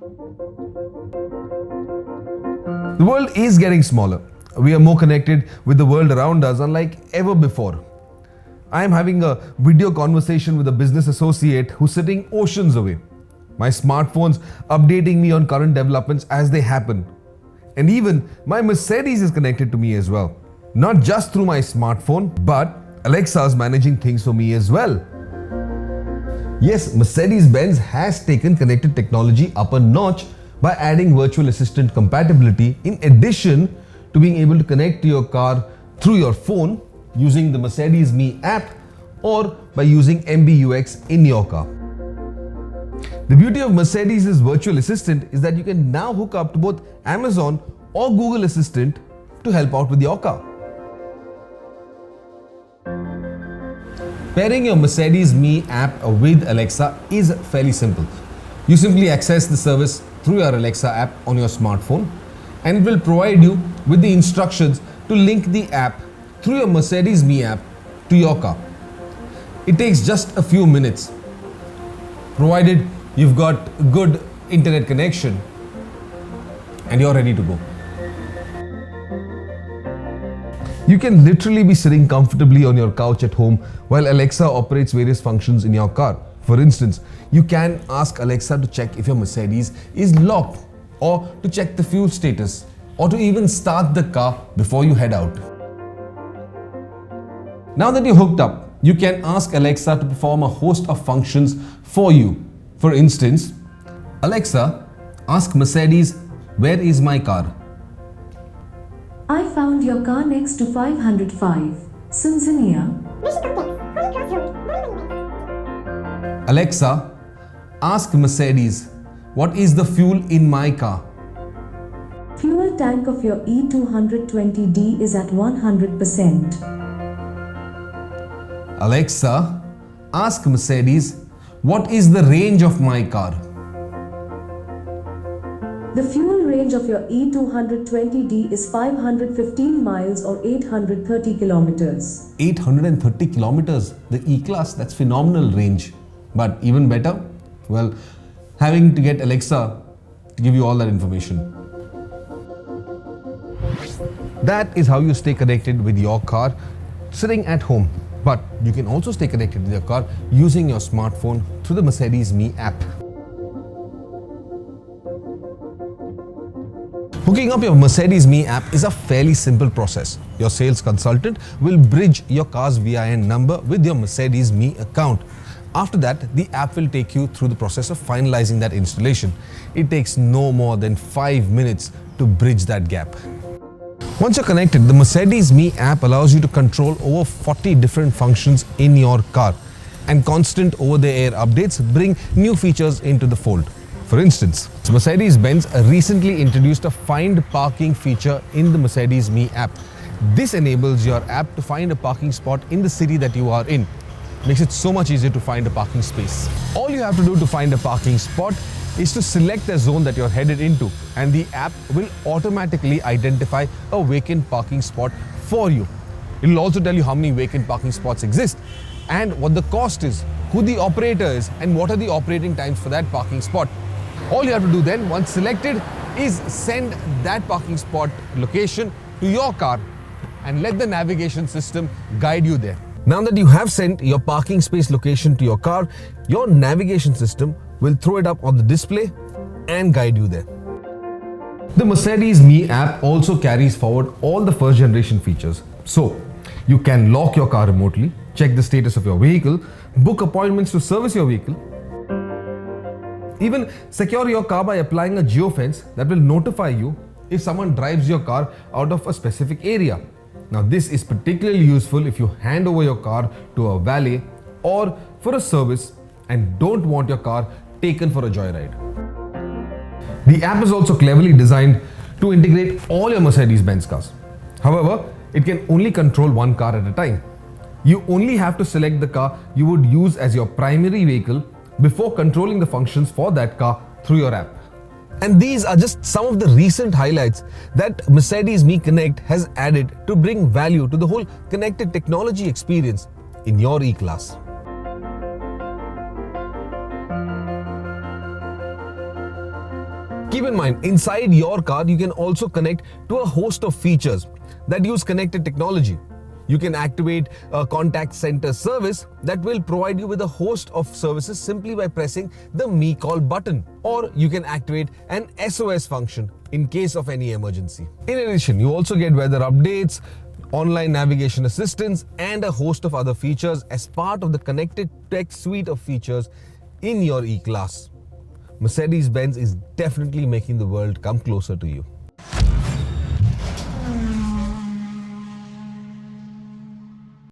The world is getting smaller. We are more connected with the world around us unlike ever before. I am having a video conversation with a business associate who's sitting oceans away. My smartphone's updating me on current developments as they happen. And even my Mercedes is connected to me as well. Not just through my smartphone, but Alexa's managing things for me as well. Yes, Mercedes-Benz has taken connected technology up a notch by adding virtual assistant compatibility in addition to being able to connect to your car through your phone using the Mercedes Me app or by using MBUX in your car. The beauty of Mercedes' virtual assistant is that you can now hook up to both Amazon or Google Assistant to help out with your car. Pairing your Mercedes Me app with Alexa is fairly simple. You simply access the service through your Alexa app on your smartphone, and it will provide you with the instructions to link the app through your Mercedes Me app to your car. It takes just a few minutes, provided you've got good internet connection and you're ready to go. You can literally be sitting comfortably on your couch at home while Alexa operates various functions in your car. For instance, you can ask Alexa to check if your Mercedes is locked, or to check the fuel status, or to even start the car before you head out. Now that you're hooked up, you can ask Alexa to perform a host of functions for you. For instance, Alexa, ask Mercedes, where is my car? I found your car next to 505, Sunzania. Alexa, ask Mercedes, what is the fuel in my car? Fuel tank of your E220D is at 100%. Alexa, ask Mercedes, what is the range of my car? The fuel range of your E220D is 515 miles or 830 kilometers. 830 kilometers, the E-Class, that's phenomenal range. But even better, well, having to get Alexa to give you all that information. That is how you stay connected with your car sitting at home. But you can also stay connected with your car using your smartphone through the Mercedes Me app. Hooking up your Mercedes Me app is a fairly simple process. Your sales consultant will bridge your car's VIN number with your Mercedes Me account. After that, the app will take you through the process of finalizing that installation. It takes no more than 5 minutes to bridge that gap. Once you're connected, the Mercedes Me app allows you to control over 40 different functions in your car, and constant over-the-air updates bring new features into the fold. For instance, Mercedes-Benz recently introduced a Find Parking feature in the Mercedes Me app. This enables your app to find a parking spot in the city that you are in. Makes it so much easier to find a parking space. All you have to do to find a parking spot is to select the zone that you're headed into, and the app will automatically identify a vacant parking spot for you. It will also tell you how many vacant parking spots exist and what the cost is, who the operator is, and what are the operating times for that parking spot. All you have to do then, once selected, is send that parking spot location to your car and let the navigation system guide you there. Now that you have sent your parking space location to your car, your navigation system will throw it up on the display and guide you there. The Mercedes Me app also carries forward all the first generation features. So, you can lock your car remotely, check the status of your vehicle, book appointments to service your vehicle, even secure your car by applying a geofence that will notify you if someone drives your car out of a specific area. Now, this is particularly useful if you hand over your car to a valet or for a service and don't want your car taken for a joyride. The app is also cleverly designed to integrate all your Mercedes-Benz cars. However, it can only control one car at a time. You only have to select the car you would use as your primary vehicle before controlling the functions for that car through your app. And these are just some of the recent highlights that Mercedes Me Connect has added to bring value to the whole connected technology experience in your E-Class. Keep in mind, inside your car, you can also connect to a host of features that use connected technology. You can activate a contact center service that will provide you with a host of services simply by pressing the Me Call button. Or you can activate an SOS function in case of any emergency. In addition, you also get weather updates, online navigation assistance, and a host of other features as part of the connected tech suite of features in your E-Class. Mercedes-Benz is definitely making the world come closer to you.